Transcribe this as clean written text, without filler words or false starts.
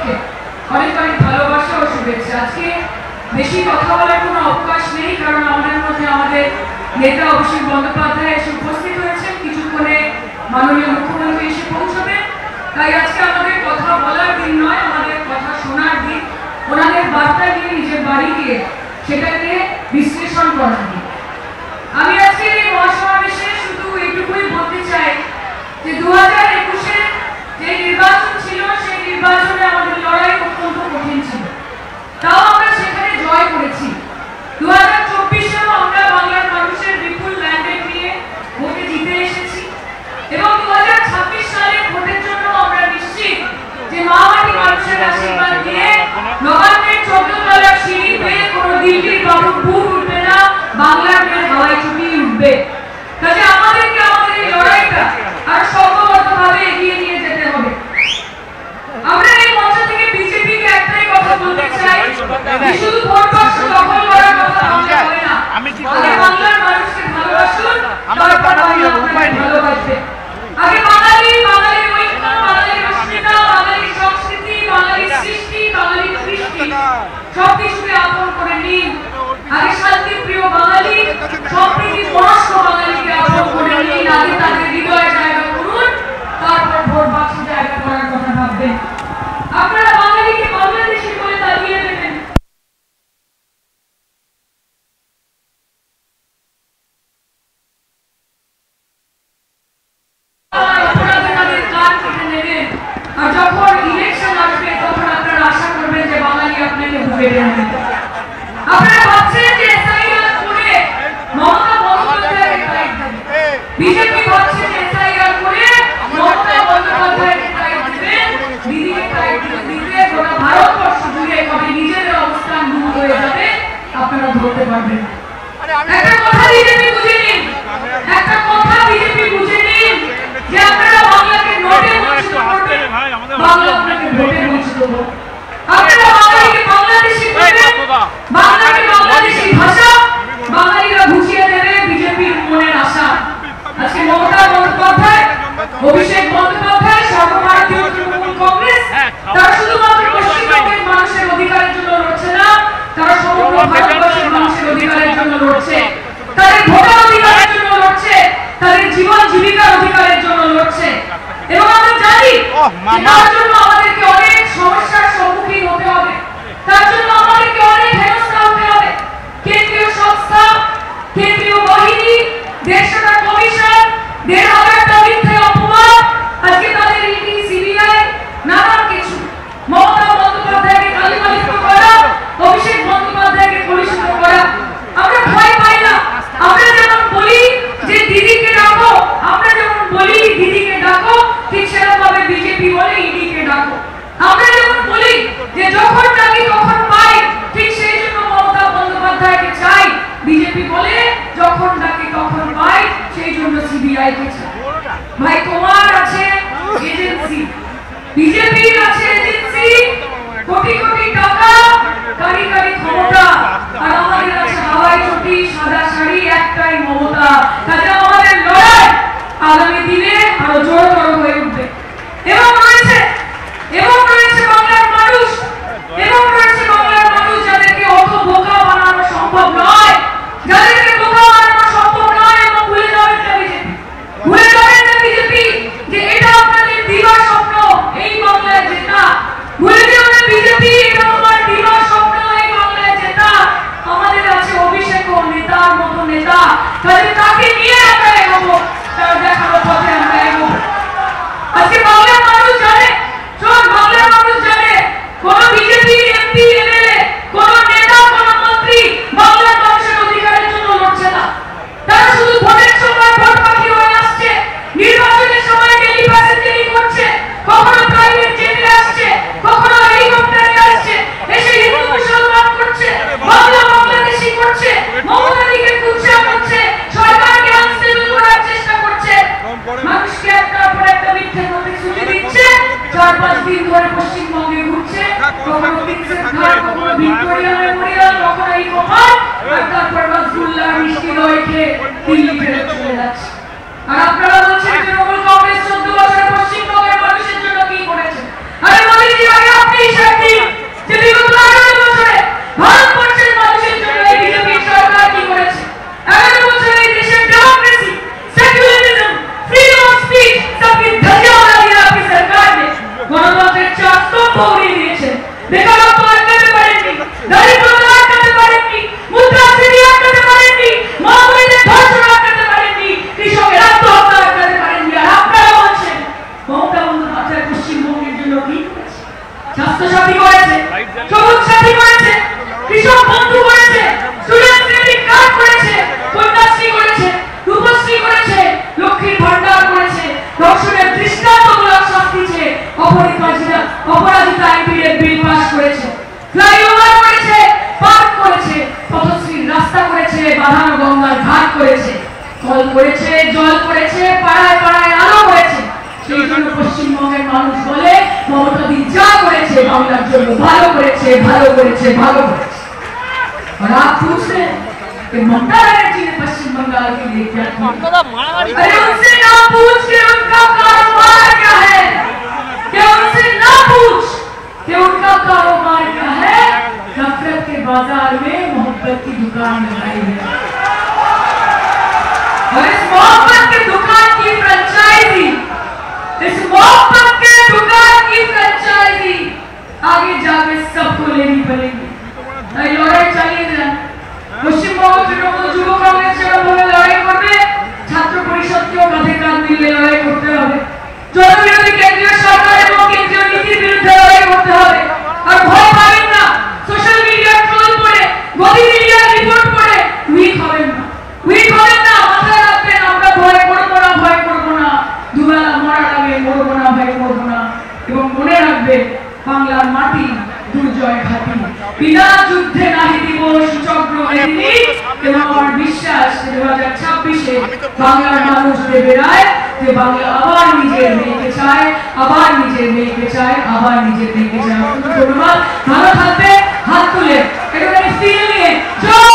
পক্ষে অনেক অনেক ভালোবাসা ও শুভেচ্ছা। আজকে বেশি কথা বলার কোনো অবকাশ নেই, কারণ আমাদের মধ্যে আমাদের নেতা অভিষেক বন্দ্যোপাধ্যায় এসে উপস্থিত হয়েছেন, কিছুক্ষণে মাননীয় মুখ্যমন্ত্রী এসে পৌঁছবেন। তাই আজকে আমাদের কথা বলার দিন নয়, আমাদের কথা শোনার দিন, ওনাদের বার্তা নিয়ে নিজের বাড়ি গিয়ে সেটাকে বিশ্লেষণ করার দিন। আমি আজকে এই মহাসমাবেশে শুধু এইটুকুই বলতে চাই যে 2021-এ যে নির্বাচন ছিল সেই নির্বাচনে আমাদের লড়াই অত্যন্ত কঠিন ছিল, তাও আমরা সেখানে জয় করেছি। 2024-এও আমরা বাংলার মানুষের বিপুল ম্যান্ডেট নিয়ে ভোটে জিতে এসেছি এবং 2026 সালে ভোটের জন্য আমরা নিশ্চিত যে মহামাটি মানুষের আশীর্বাদ নিয়ে নবান্নের 14 তলার সিঁড়ি পেয়ে কোনো দিল্লির বাবুর বুক উঠবে না, বাংলার মেয়ের হাওয়াই চুটি উঠবে। কাজে আমাদেরকে আমাদের এই লড়াইটা আর সর্ববদ্ধভাবে এগিয়ে নিয়ে যেতে হবে। আমরা এই মঞ্চ থেকে বিজেপিকে একটাই কথা বলতে চাই, শুধু ভোট বাক্স দখল করার কথা আমরা বলি না, আগে বাংলার মানুষকে ভালোবাসুন, তারপর বাংলা আপনাকে ভালোবাসবে। আগে বাঙালির ঐক্য, বাঙালির অস্মিতা, বাঙালির সংস্কৃতি, বাঙালির সৃষ্টি, বাঙালির কৃষ্টি সবকিছুকে আপন করে নিন। আগে শান্তিপ্রিয় বাঙালি, সম্প্রীতি পরস্পর বাঙালিকে আপন করে নিন। আগে তাদের হৃদয়ে জায়গা করুন, তারপর ভোট বাক্স জায়গা করার কথা ভাববেন। আপনারা বাঙালিকে বাংলাদেশি বলে দাঁড়িয়ে দেবেন, আর যখন ইলেকশন আসবে তখন আপনারা আশা করবেন যে বাঙালি আপনাকে ভুলে যাবে। আপনারা ভাবছেন যে এসআইআর করে মমতা বন্দ্যোপাধ্যায়কে টাইট দেবে, বিজেপি ভাবছে যে এসআইআর করে মমতা বন্দ্যোপাধ্যায়কে টাইট দেবে, দিদিকে টাইট দিতে গোটা ভারতবর্ষ জুড়ে কবে নিজেদের অবস্থান দূর হয়ে যাবে আপনারা ধরতে পারবেন। একটা কথা বিজেপি বুঝে নিন, একটা কথা বিজেপি বুঝে নিন যে আপনারা বাংলাকে নোটে বঞ্চিত করবেন, বাংলা আপনাকে ভোটে বঞ্চিত করবে। আপনারা বাঙালিকে বাংলাদেশি করবেন, বাংলাকে বাংলাদেশি ভাষা বাঙালিরা বুঝিয়ে দেবে বিজেপির মনের আশা। আজকে মমতা বন্দ্যোপাধ্যায়, অভিষেক বন্দ্যোপাধ্যায়, সর্বভারতীয় তৃণমূল কংগ্রেস, তারা শুধুমাত্র পশ্চিমবঙ্গের মানুষের অধিকারের জন্য লড়ছে না, তারা সমগ্র ভারতবর্ষের মানুষের অধিকারের জন্য লড়ছে, তাদের ভোটার অধিকারের জন্য লড়ছে, তাদের জীবন জীবিকার অধিকারের জন্য লড়ছে। এবং আমরা জানি তার জন্য আমাদেরকে অনেক সমস্যার সম্মুখীন হতে হবে, তার জন্য আমাদেরকে অনেক হেনস্থা হতে হবে। কেন্দ্রীয় সংস্থা, কেন্দ্রীয় বাহিনী, 150টা কমিশন, 1500টা মিথ্যে অপবাদ, আজকে তাদের ইডি, সিবিআই, নানান কিছু, মমতা বন্দ্যোপাধ্যায়কে কালিমালিপ্ত করা, অভিষেক বন্দ্যোপাধ্যায়কে কলুষিত করা। আমরা ভয় পাই না। আমরা যেমন বলি যে দিদিকে ডাকো, আমরা যেমন বলি দিদিকে ডাকো, ঠিক সেরকমভাবে বিজেপি বলে ইডিকে ডাকো। আমরা যেমন বলি যে যখন ডাকি তখন পাই, ঠিক সেই জন্য মমতা বন্দ্যোপাধ্যায়কে চাই, বিজেপি বলে যখন ডাকি তখন পাই, সেই জন্য সিবিআই কে চাই। ভাই তোমার আছে এজেন্সি, বিজেপির আছে এজেন্সি, কোটি কোটি টাকা, কারি কারি ক্ষমতা, আর আমাদের আছে হাওয়াই চটি, সাদা শাড়ি, একটাই মমতা। কাজে আমাদের লড়াই আগামী দিনে আরো জোরতর হয়ে উঠবে। এবং রয়েছে বাংলার মানুষ, এবং রয়েছে বাংলার মানুষ যাদেরকে অত বোকা বানানো সম্ভব নয়, যাদেরকে বোকা বানানো সম্ভব নয়। এবং ভুলে যাবেন না বিজেপি, ভুলে যাবেন না বিজেপি যে এটা আপনাদের দিবা স্বপ্ন, এই বাংলায় জেতা। ভুলে যেও না বিজেপি, এটা আমার দিবা স্বপ্ন, এই বাংলায় জেতা। আমাদের আছে অভিষেক ও নেতার মতো নেতা, কাজে তাকে নিয়ে আমরা এগোবো, তার দেখানো পথে আমরা এগোবো। আজকে বাংলার মানুষ জানে, বাংলার মানুষ জানে কোন বিজেপি এমপি, এমএলএ, কোন নেতা, কোন মন্ত্রী বাংলার মানুষের অধিকারের জন্য লড়ছে না। তারা শুধু ভোটের সময় ভোট পাখি হয়ে আসছে, নির্বাচনের সময় ডেলি প্যাসেঞ্জারি করছে, কখনো প্রাইভেট জেটে আসছে, কখনো হেলিকপ্টারে আসছে, এসে হিন্দু মুসলমান করছে, বাংলা বাংলাদেশি করছে, মমতাদিকে কুৎসা করছে, সরকারকে আনস্টেবল করার চেষ্টা করছে, মানুষকে একটার পর একটা মিথ্যে প্রতিশ্রুতি দিচ্ছে। 4-5 দিন ধরে পশ্চিমবঙ্গে ঘুরছে, কখনো পিক্সের ঘাট, কখনো ভিক্টোরিয়া মেমোরিয়াল, কখনো এই কপাল, আর তারপর রসগোল্লা মিষ্টি দই খেয়ে দিল্লি ফেরত চলে যাচ্ছে। আর আপনারা বলছেন তৃণমূল কংগ্রেস 14 বছরে পশ্চিমবঙ্গের মানুষের জন্য কি করেছে? আরে মোদিজি আগে আপনি পশ্চিমবঙ্গের জন্য কি করেছে? স্বাস্থ্যসাথী করেছে, সবুজ সাথী করেছে, কৃষক বন্ধু করেছে, স্টুডেন্ট ক্রেডিট কার্ড করেছে, কন্যাশ্রী করেছে, রূপশ্রী করেছে, লক্ষ্মীর ভান্ডার করেছে, ধর্ষণের দৃষ্টান্তমূলক শাস্তি চেয়ে অপরাজিতা আইপিএর বিল পাস করেছে, ফ্লাইওভার করেছে, পার্ক করেছে, পথশ্রীর রাস্তা করেছে, বাঁধানো গঙ্গার ঘাট করেছে, কল করেছে, জল করেছে, পাড়ায় পাড়ায় আলো করেছে। সেই জন্য পশ্চিমবঙ্গের মানুষ বলে মমতাদি যা করেছে বাংলার জন্য ভালো করেছে, ভালো করেছে, ভালো করেছে। और आप पूछ रहे हैं कि ममता बनर्जी ने पश्चिम बंगाल के लिए क्या किया? अरे उनसे ना पूछ के उनका कारोबार क्या है, क्या उनसे ना पूछ कि उनका कारोबार क्या है? नफरत के बाजार में मोहब्बत की दुकान लगाई है और इस मोहब्बत की दुकान की फ्रेंचाइजी, इस मोहब्बत के दुकान की फ्रेंचाइजी आगे जाके सबको लेनी पड़ेगी। তাই লড়াই চালিয়ে যান। পশ্চিমবঙ্গ তৃণমূল যুব কংগ্রেস যেভাবে লড়াই করবে, ছাত্র পরিষদকেও কাঁধে কাঁধ মিলিয়ে লড়াই করতে হবে। জনবিরোধী কেন্দ্রীয় সরকার এবং কেন্দ্রীয় নীতির বিরুদ্ধে লড়াই করতে হবে। আর ভয় পাবেন না, সোশ্যাল মিডিয়া ট্রোল করে, গদি মিডিয়ার রিপোর্ট করে উইক হবেন না, উইক হবেন না। মাথায় রাখবেন, আমরা ভয় করবো না, ভয় করবো না। দুবেলা মরার আগে মরবো না, ভাই মরবো না। এবং মনে রাখবেন, বাংলার মাটি দুর্জয় ঘাটি, বিনা যুদ্ধে নাহি দিব সুচক্র মেদিনী। এবং আমার বিশ্বাস 2026-এ বাংলার মানুষ দেবে রায় যে বাংলা আবার নিজের মেয়েকে চায়, আবার নিজের মেয়েকে চায়, আবার নিজের মেয়েকে চায়। ধন্যবাদ, ভালো থাকবে, হাত তুলে একটুখানি ফিল নিয়ে জয়